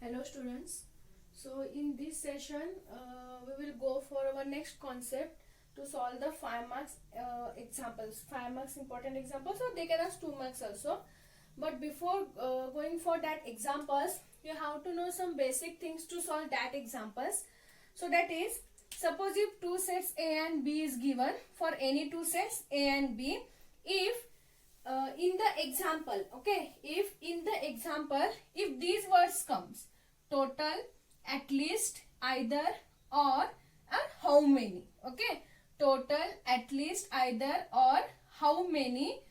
Hello students. So in this session we will go for our next concept to solve the 5 marks examples. 5 marks important examples, so they can ask 2 marks also. But before going for that examples, you have to know some basic things to solve that examples. So that is, suppose if two sets A and B is given for any two sets A and B, if in the example, okay, if in the example, if these words comes, total, at least, either, or, and how many, okay, total, at least, either, or how many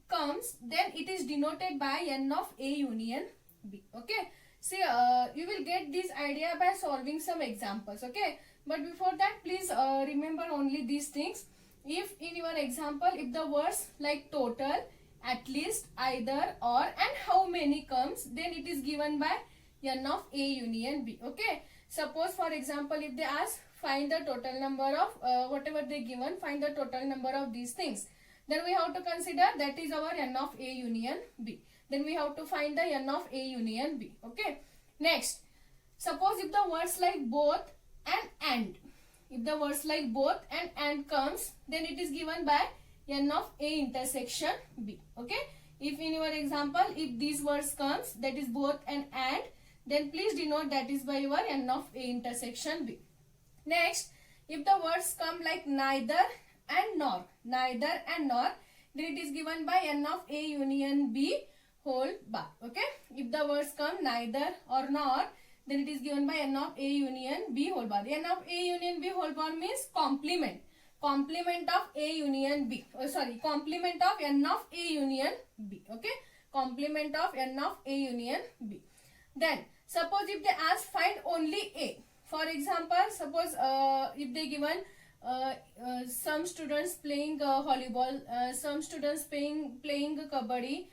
comes, then it is denoted by n of A union B, okay. See, you will get this idea by solving some examples, okay. But before that, please remember only these things. If in your example, if the words like total, at least, either, or, and how many comes, then it is given by n of A union B, okay. Suppose for example, if they ask find the total number of whatever they given, find the total number of these things, then we have to consider that is our n of A union B. Then we have to find the n of A union B, okay. Next, suppose if the words like both and, if the words like both and comes, then it is given by n of A intersection B, okay. If in your example, if these words comes, that is both and, then please denote that is by your n of A intersection B. Next, if the words come like neither and nor, then it is given by n of A union B whole bar, okay. If the words come neither or nor, then it is given by n of A union B whole bar. N of A union B whole bar means complement of A union B, complement of n of A union B, okay, complement of n of A union B. Then suppose if they ask find only A, for example, suppose if they given some students playing volleyball, some students playing kabaddi,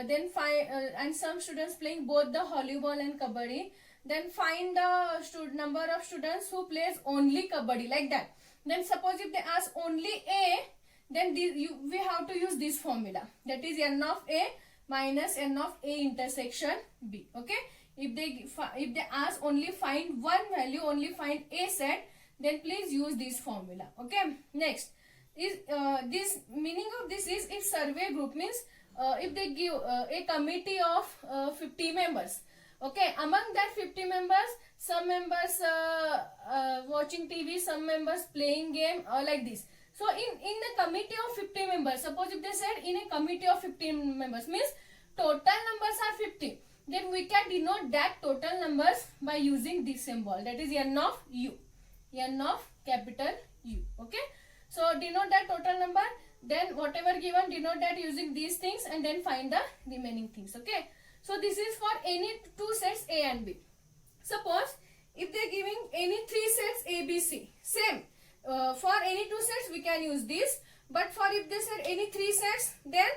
then find and some students playing both the volleyball and kabaddi, then find the number of students who plays only kabaddi, like that. Then suppose if they ask only A, then we have to use this formula, that is n of A minus n of A intersection B, okay. If they ask only find one value, only find A set, then please use this formula, okay. Next is this meaning of this is, if survey group means if they give a committee of 50 members, okay, among that 50 members, some members watching TV, some members playing game, like this. So in the committee of 50 members, suppose if they said in a committee of 15 members, means total numbers are 50, then we can denote that total numbers by using this symbol, that is n of U, n of capital U, okay. So denote that total number, then whatever given, denote that using these things, and then find the remaining things, okay. So this is for any two sets A and B. Suppose if they are giving any three sets A, B, C, same. For any two sets we can use this, but for if they said any three sets, then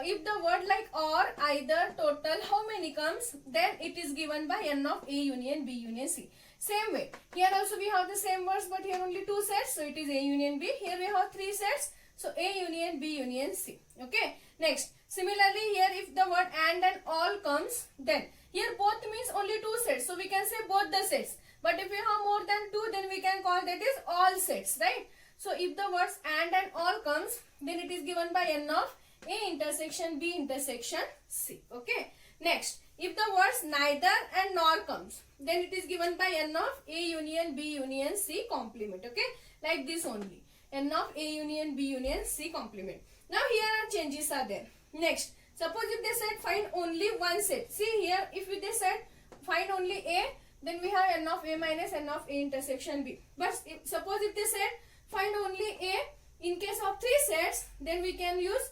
if the word like or, either, total, how many comes, then it is given by n of A union B union C. Same way, here also we have the same words, but here only two sets, so it is A union B. Here we have three sets, so A union B union C, okay. Next, similarly here if the word and all comes, then here both means only two sets, so we can say both the sets. But if we have more than two, then we can call that is all sets, right? So if the words and all comes, then it is given by n of A intersection B intersection C, okay. Next, if the words neither and nor comes, then it is given by n of A union B union C complement, okay, like this only, n of A union B union C complement. Now here are changes are there. Next, suppose if they said find only one set, see here if they said find only A, then we have n of A minus n of A intersection B. But suppose if they said find only A in case of three sets, then we can use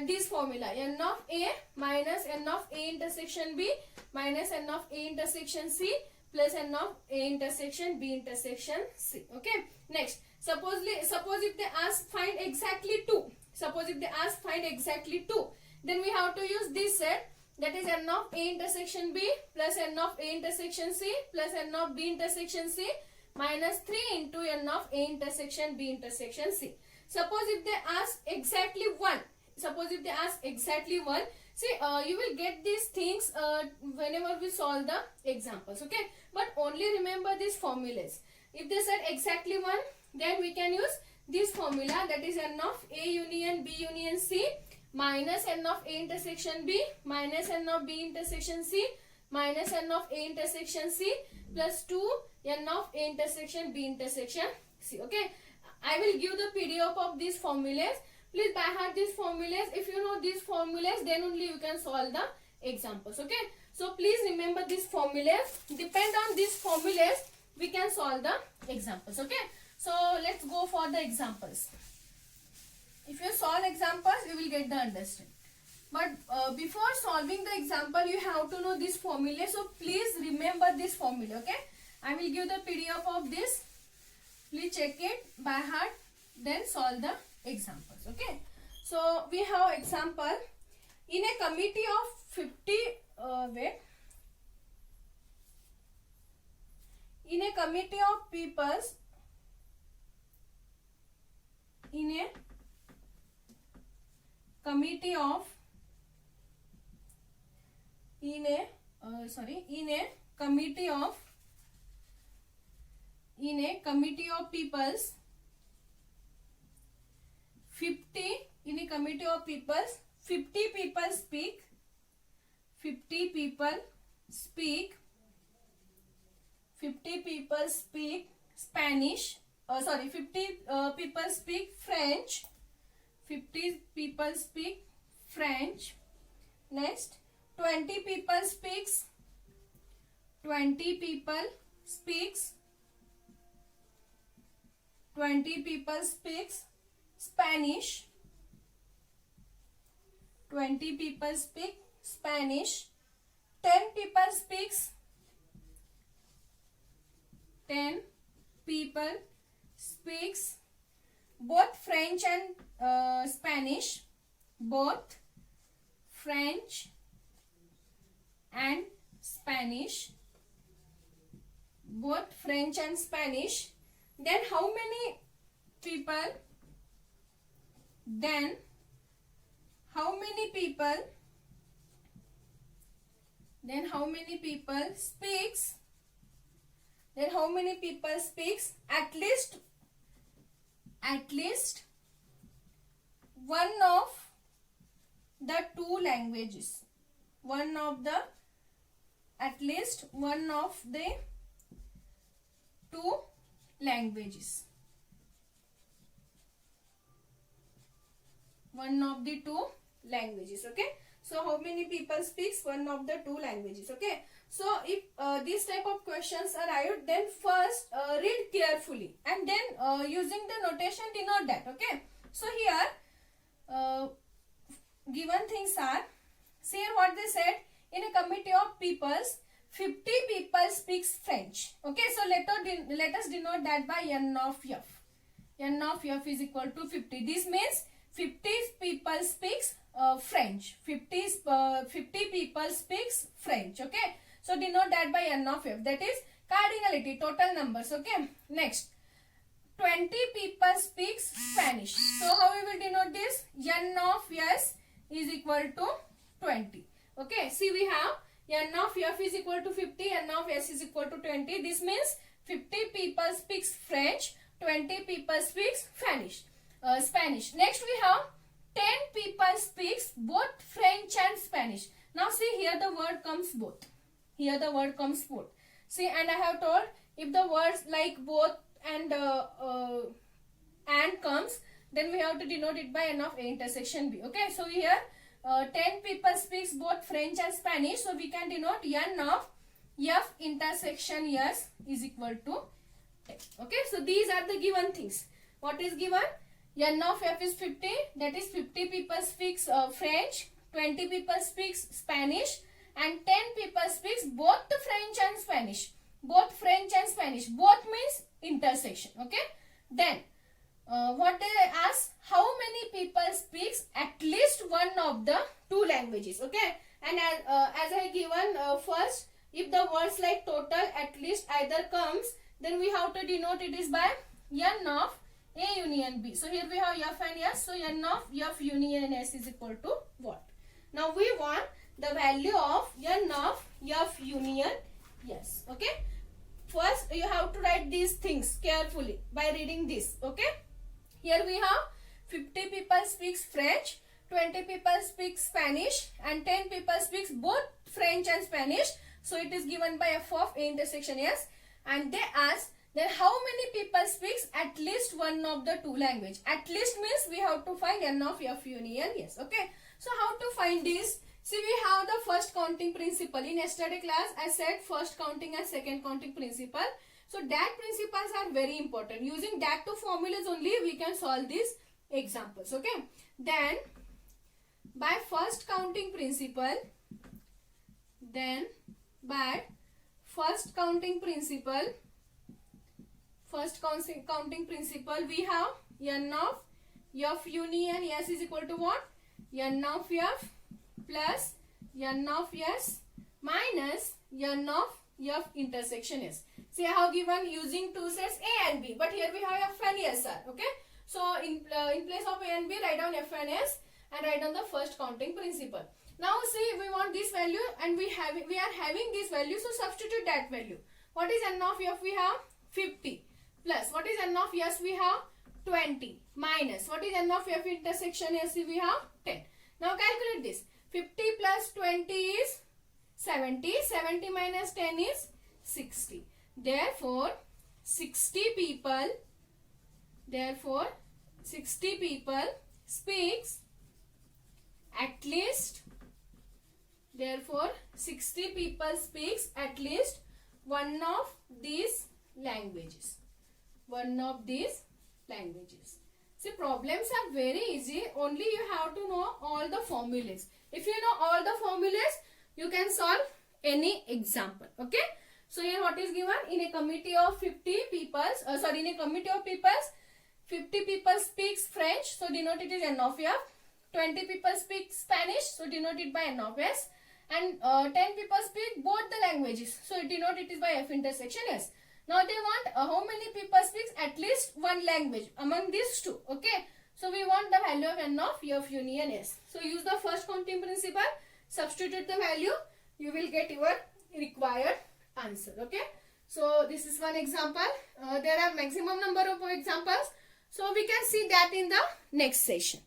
this formula, n of A minus n of A intersection B minus n of A intersection C plus n of A intersection B intersection C, okay. Next, suppose if they ask find exactly 2, suppose if they ask find exactly 2, then we have to use this set, that is n of A intersection B plus n of A intersection C plus n of B intersection C minus 3 into n of A intersection B intersection C. Suppose if they ask exactly 1, See, you will get these things whenever we solve the examples, okay? But only remember these formulas. If they said exactly one, then we can use this formula, that is n of A union B union C minus n of A intersection B minus n of B intersection C minus n of A intersection C plus 2 n of A intersection B intersection C, okay? I will give the PDF of these formulas. Please by heart these formulas. If you know these formulas, then only you can solve the examples, okay? So please remember these formulas. Depend on these formulas, we can solve the examples, okay? So let's go for the examples. If you solve examples, you will get the understanding. But before solving the example, you have to know this formula. So please remember this formula, okay? I will give the PDF of this. Please check it by heart, then solve the examples, okay? So we have example. In a committee of 50 in a committee of peoples, in a committee of peoples, 50 people speak Spanish. 50 people speak French. 50 people speak French. Next, 20 people speaks Spanish. 20 people speak Spanish. 10 people speaks both French and Spanish. Both French and Spanish. Then how many people? speaks at least one of the two languages. At least one of the two languages. Okay? So how many people speaks one of the two languages? Okay? So if this type of questions arrive, then first read carefully and then using the notation denote that. Okay? So here given things are, see what they said, in a committee of peoples, 50 people speaks French. Okay, so let us denote that by n of f. N of f is equal to 50. This means 50 people speaks French. 50 people speaks French. Okay, so denote that by n of f. That is cardinality, total numbers. Okay, next 20 people speaks Spanish. So how we will denote this? N of s is equal to 20. Okay, see we have n of f is equal to 50, n of s is equal to 20. This means 50 people speaks French, 20 people speaks Spanish. Next we have 10 people speaks both French and Spanish. Now see here the word comes both. See, and I have told if the words like both and comes, then we have to denote it by n of a intersection b. Okay, so here 10 people speaks both French and Spanish, so we can denote n of f intersection s is equal to 10. Okay, so these are the given things. What is given? N of f is 50, that is 50 people speaks French, 20 people speaks Spanish, and 10 people speaks both the French and Spanish. Both means intersection. Okay, then what they ask, how many people speaks at least one of the two languages. Okay, and as I given first, if the words like total, at least, either comes, then we have to denote it is by n of a union b. So here we have f and s, so n of f union s is equal to what? Now we want the value of n of f union s. Okay. First you have to write these things carefully by reading this. Okay. Here we have 50 people speaks French, 20 people speak Spanish, and 10 people speaks both French and Spanish. So it is given by f of a intersection s. And they ask then how many people speaks at least one of the two language. At least means we have to find n of f union s. Okay. So how to find this? See, we have the first counting principle. In yesterday class, I said first counting and second counting principle. So that principles are very important. Using that two formulas only, we can solve these examples. Okay. Then, by first counting principle, we have n of f union s is equal to what? N of f plus n of s minus n of f intersection s. See, I have given using two sets A and B, but here we have f and s are. Okay. So in place of A and B, write down f and s and write down the first counting principle. Now see, we want this value and we are having this value, so substitute that value. What is n of f? We have 50 plus what is n of s? We have 20 minus what is n of f intersection s? We have 10. Now calculate this. 50 plus 20 is 70. 70 minus 10 is 60. Therefore, 60 people speaks at least one of these languages. See, problems are very easy. Only you have to know all the formulas. If you know all the formulas, you can solve any example. Okay. So here what is given? In a committee of 50 people, 50 people speaks French, so denote it is n of f. 20 people speak Spanish, so denote it by n of s. And 10 people speak both the languages, so denote it is by f intersection s. Now they want how many people speaks at least one language among these two. Okay. So we want the value of n of f union s. So use the first counting principle, substitute the value, you will get your required answer. Okay. So this is one example. There are maximum number of examples. So we can see that in the next session.